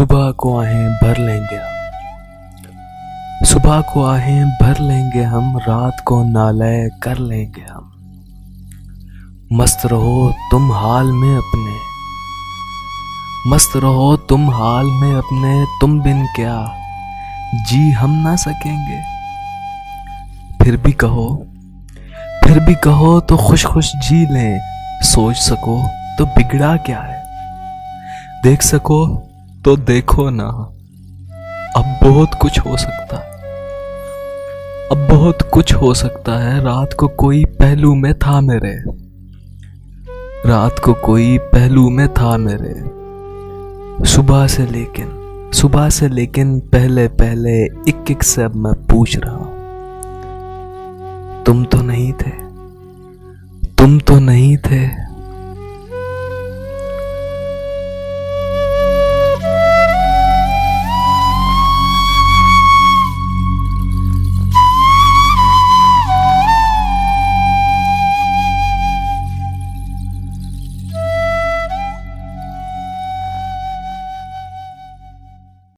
सुबह को आहें भर लेंगे हम, सुबह को आहें भर लेंगे हम, रात को नालय कर लेंगे हम। मस्त रहो तुम हाल में अपने, मस्त रहो तुम हाल में अपने, तुम बिन क्या जी हम ना सकेंगे। फिर भी कहो तो खुश खुश जी लें, सोच सको तो बिगड़ा क्या है। देख सको तो देखो ना, अब बहुत कुछ हो सकता है, अब बहुत कुछ हो सकता है। रात को कोई पहलू में था मेरे, रात को कोई पहलू में था मेरे। सुबह से लेकिन पहले पहले एक एक से अब मैं पूछ रहा हूं, तुम तो नहीं थे, तुम तो नहीं थे।